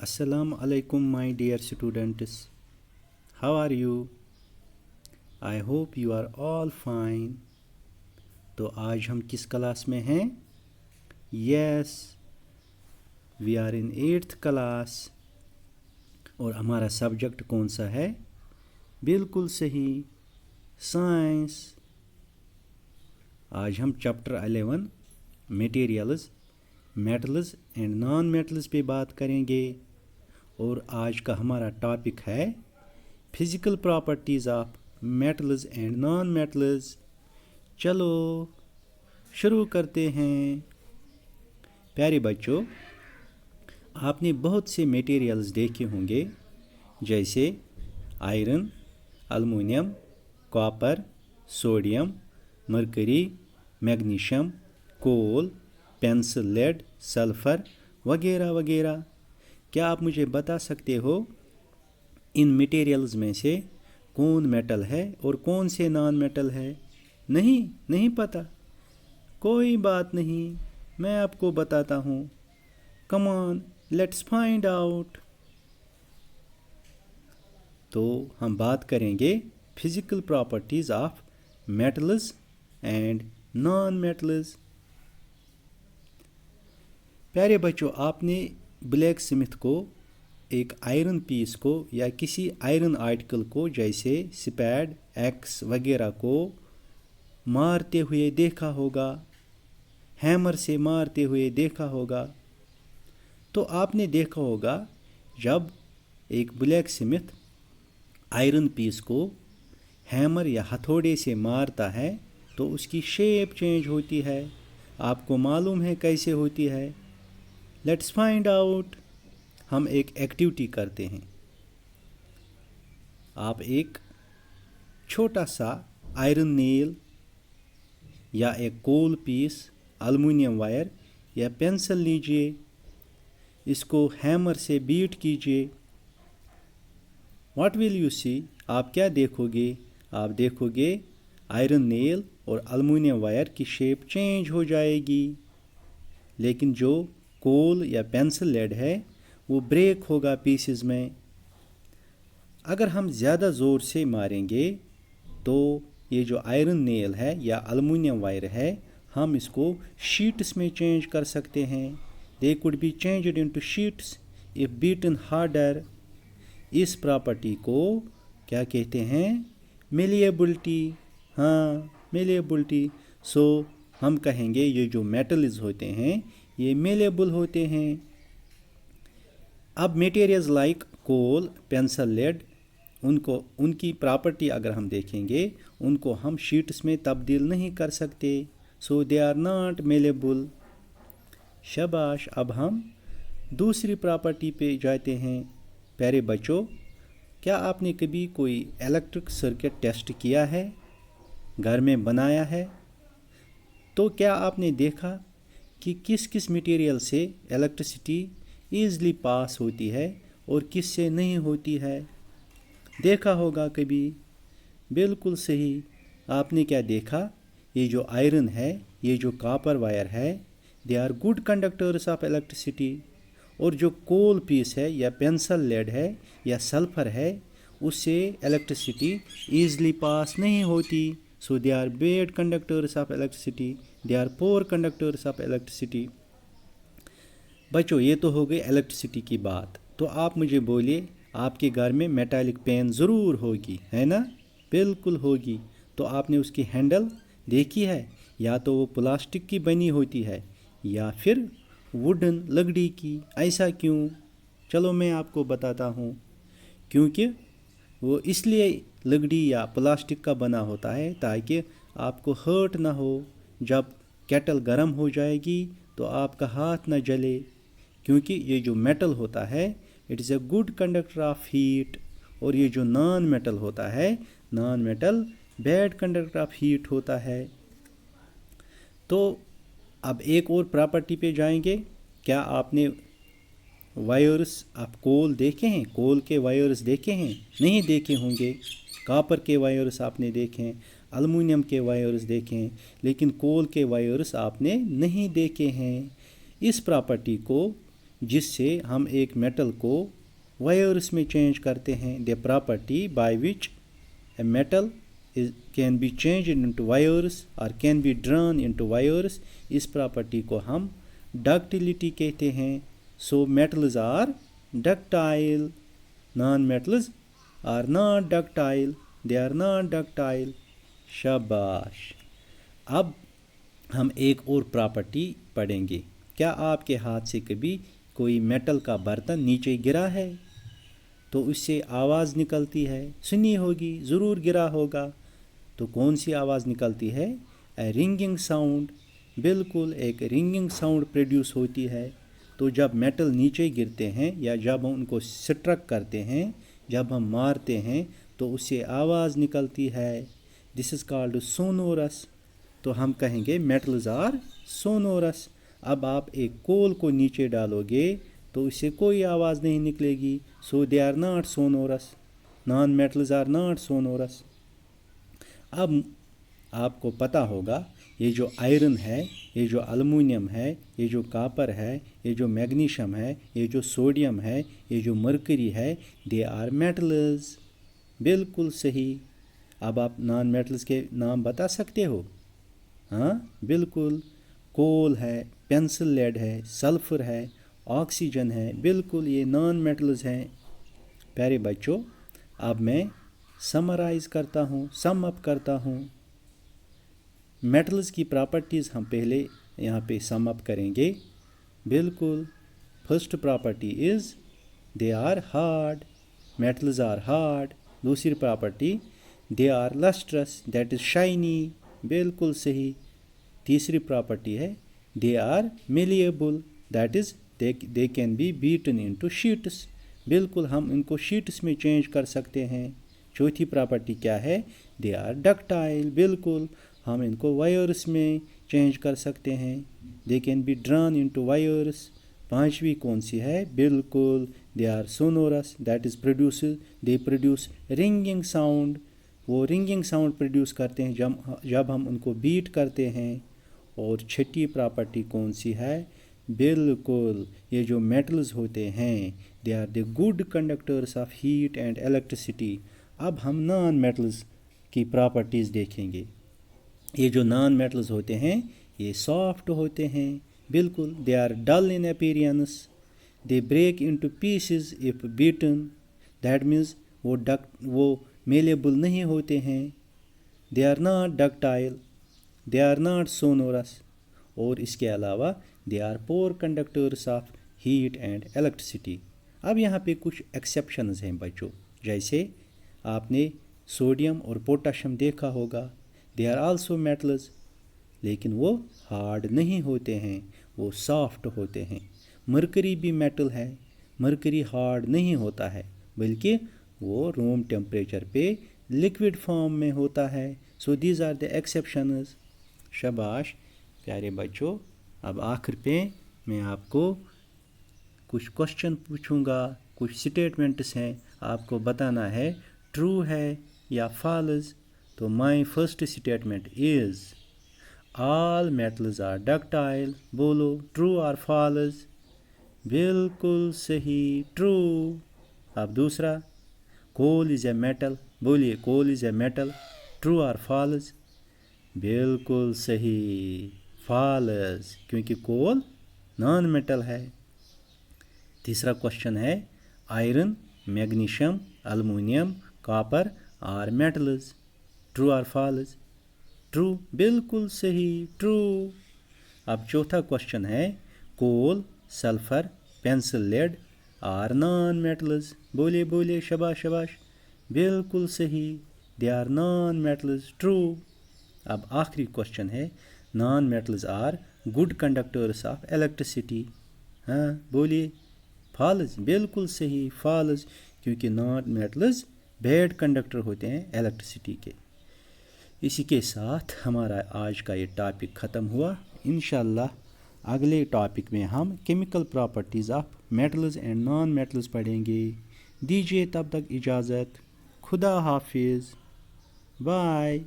Assalamu alaikum, my dear students. How are you? I hope you are all fine. तो आज हम किस class में हैं? Yes, we are in 8th class. और हमारा सब्जेक्ट कौन सा है? बिल्कुल सही, साइंस. आज हम chapter 11 materials, metals and non metals पे बात करेंगे. और आज का हमारा टॉपिक है physical properties of metals and non metals. चलो शुरू करते हैं. प्यारे बच्चों, आपने बहुत से मटेरियल्स देखे होंगे, जैसे iron, aluminium, copper, sodium, mercury, magnesium, coal, pencil lead, sulphur वगैरह वगैरह. क्या आप मुझे बता सकते हो इन मटेरियल्स में से कौन मेटल है और कौन से नॉन मेटल है? नहीं पता? कोई बात नहीं, मैं आपको बताता हूँ. Come on, let's find out. तो हम बात करेंगे physical properties of metals and non metals. प्यारे बच्चों, आपने ब्लैक स्मिथ को एक आयरन पीस को या किसी आयरन आर्टिकल को जैसे स्पैड, एक्स वगैरह को मारते हुए देखा होगा, हैमर से मारते हुए देखा होगा. तो आपने देखा होगा जब एक ब्लैक स्मिथ आयरन पीस को हैमर या हथौड़े से मारता है तो उसकी शेप चेंज होती है. आपको मालूम है कैसे होती है? Let's find out. हम एक एक्टिविटी करते हैं. आप एक छोटा सा आयरन नेल या एक कोल पीस, एल्युमिनियम वायर या पेंसिल लीजिए, इसको हैमर से बीट कीजिए. What will you see? आप क्या देखोगे? आप देखोगे आयरन नेल और एल्युमिनियम वायर की शेप चेंज हो जाएगी, लेकिन जो कोल या पेंसिल लेड है वो ब्रेक होगा पीसेस में. अगर हम ज़्यादा ज़ोर से मारेंगे तो ये जो आयरन नेल है या एल्युमिनियम वायर है, हम इसको शीट्स में चेंज कर सकते हैं. They could be changed into sheets if beaten harder. इस प्रॉपर्टी को क्या कहते हैं? मेलिएबिलिटी. हाँ, मेलिएबिलिटी. सो हम कहेंगे ये जो मेटल्स होते हैं ये मेलेबल होते हैं. अब मटेरियल्स लाइक कोल, पेंसिल लेड, उनकी प्रॉपर्टी अगर हम देखेंगे, उनको हम शीट्स में तब्दील नहीं कर सकते. सो दे आर नॉट मेलेबल. शाबाश. अब हम दूसरी प्रॉपर्टी पे जाते हैं. प्यारे बच्चों, क्या आपने कभी कोई इलेक्ट्रिक सर्किट टेस्ट किया है, घर में बनाया है? तो क्या आपने देखा कि किस किस मटेरियल से इलेक्ट्रिसिटी ईज़िली पास होती है और किस से नहीं होती है? देखा होगा कभी. बिल्कुल सही. आपने क्या देखा? ये जो आयरन है, ये जो कॉपर वायर है, they are good conductors of electricity. और जो कोल पीस है या पेंसिल लेड है या सल्फर है, उससे इलेक्ट्रिसिटी ईज़िली पास नहीं होती. So they are bad conductors of electricity. They are poor conductors of electricity. बच्चों, ये तो हो गई इलेक्ट्रिसिटी की बात. तो आप मुझे बोलिए, आपके घर में मेटालिक पेन ज़रूर होगी, है ना? बिल्कुल होगी. तो आपने उसकी हैंडल देखी है? या तो वो प्लास्टिक की बनी होती है या फिर वुडन, लकड़ी की. ऐसा क्यों? चलो मैं आपको बताता हूँ. क्योंकि वो इसलिए लकड़ी या प्लास्टिक का बना होता है ताकि आपको हर्ट ना हो. जब केटल गर्म हो जाएगी तो आपका हाथ ना जले, क्योंकि ये जो मेटल होता है it is a good conductor of heat. और ये जो नॉन मेटल होता है, non metal bad conductor of heat होता है. तो अब एक और प्रॉपर्टी पे जाएंगे. क्या आपने वायर्स ऑफ कोल देखे हैं? कोल के वायर्स देखे हैं? नहीं देखे होंगे. कॉपर के वायर्स आपने देखे हैं, एल्युमिनियम के वायर्स देखे हैं, लेकिन कोल के वायर्स आपने नहीं देखे हैं. इस प्रॉपर्टी को जिस से हम एक मेटल को वायर्स में चेंज करते हैं. The property by which a metal can be change into wires और can be drawn into wires, इस प्रॉपर्टी को हम डक्टिलिटी कहते हैं. So metals are ductile, non metals are not ductile, they are not ductile. शाबाश. अब हम एक और प्रॉपर्टी पढ़ेंगे. क्या आपके हाथ से कभी कोई मेटल का बर्तन नीचे गिरा है तो उससे आवाज़ निकलती है? सुनी होगी, ज़रूर गिरा होगा. तो कौन सी आवाज़ निकलती है? ए रिंगिंग साउंड. बिल्कुल, एक रिंगिंग साउंड प्रोड्यूस होती है. तो जब मेटल नीचे गिरते हैं या जब हम उनको स्ट्रक करते हैं, जब हम मारते हैं तो उससे आवाज़ निकलती है. This is called sonorous. तो हम कहेंगे मेटल्स आर सोनोरस. अब आप एक कोल को नीचे डालोगे तो उससे कोई आवाज़ नहीं निकलेगी. So they are not sonorous, non metals are not sonorous. अब आपको पता होगा ये जो आयरन है, ये जो अलुमिनियम है, ये जो कापर है, ये जो मैग्नीशियम है, ये जो सोडियम है, ये जो मरकरी है, दे आर मेटल्स. बिल्कुल सही. अब आप नॉन मेटल्स के नाम बता सकते हो? हाँ बिल्कुल. कोल है, पेंसिल लेड है, सल्फ़र है, ऑक्सीजन है. बिल्कुल, ये नॉन मेटल्स हैं. प्यारे बच्चों, अब मैं समराइज़ करता हूँ, सम अप करता हूँ. मेटल्स की प्रॉपर्टीज़ हम पहले यहाँ पे सम अप करेंगे. बिल्कुल. First property is they are hard, metals are hard. दूसरी property they are lustrous, that is shiny. बिल्कुल सही. तीसरी प्रॉपर्टी है they are malleable, that is they can be beaten into sheets. बिल्कुल, हम इनको शीट्स में चेंज कर सकते हैं. चौथी प्रॉपर्टी क्या है? They are ductile. बिल्कुल, हम इनको वायर्स में चेंज कर सकते हैं. They can be drawn into wires. पांचवी कौन सी है? बिल्कुल, they are sonorous, that is they produce ringing sound. वो रिंगिंग साउंड प्रोड्यूस करते हैं जब हम उनको बीट करते हैं. और छठी प्रॉपर्टी कौन सी है? बिल्कुल, ये जो मेटल्स होते हैं they are the good conductors of heat and electricity. अब हम नॉन मेटल्स की प्रॉपर्टीज़ देखेंगे. ये जो नॉन मेटल्स होते हैं ये सॉफ्ट होते हैं. बिल्कुल, they are dull in appearance, they break into pieces if beaten. That means वो मेलेबल नहीं होते हैं. They are not ductile, they are not sonorous. और इसके अलावा they are poor conductors of heat and electricity. अब यहाँ पे कुछ एक्सेप्शंस हैं बच्चों. जैसे आपने सोडियम और पोटाशियम देखा होगा, दे आर आल्सो मेटल्स, लेकिन वो हार्ड नहीं होते हैं, वो सॉफ्ट होते हैं. मरकरी भी मेटल है, मरकरी हार्ड नहीं होता है, बल्कि वो रूम टेम्परेचर पे लिक्विड फॉर्म में होता है. So these are the exceptions. शाबाश प्यारे बच्चों. अब आखिर पे मैं आपको कुछ क्वेश्चन पूछूंगा, कुछ स्टेटमेंट्स हैं, आपको बताना है ट्रू है या फॉल्स. तो my first statement is all metals are ductile. बोलो ट्रू और फॉल्स. बिल्कुल सही, ट्रू. अब दूसरा, कोल इज़ ए मेटल. बोलिए coal is a metal. True और फॉल्स? बिल्कुल सही, फॉल्स, क्योंकि कोल नॉन मेटल है. तीसरा क्वेश्चन है iron, magnesium, aluminium, copper are metals. True और फॉल्स? ट्रू. बिल्कुल सही, ट्रू. अब चौथा क्वेश्चन है coal, sulphur, pencil lead are non metals. बोलिए बोलिए, शाबाश शाबाश. बिल्कुल सही, they are non metals. True. अब आखिरी क्वेश्चन है non metals are good conductors of electricity. हाँ बोलिए, फॉल्स? बिल्कुल सही, फॉल्स, क्योंकि नॉन मेटल्स बैड कंडक्टर होते हैं इलेक्ट्रिसिटी के. इसी के साथ हमारा आज का ये टॉपिक ख़त्म हुआ. इंशाल्लाह अगले टॉपिक में हम chemical properties of metals and non metals पढ़ेंगे. दीजिए तब तक इजाज़त. खुदा हाफिज़. बाय.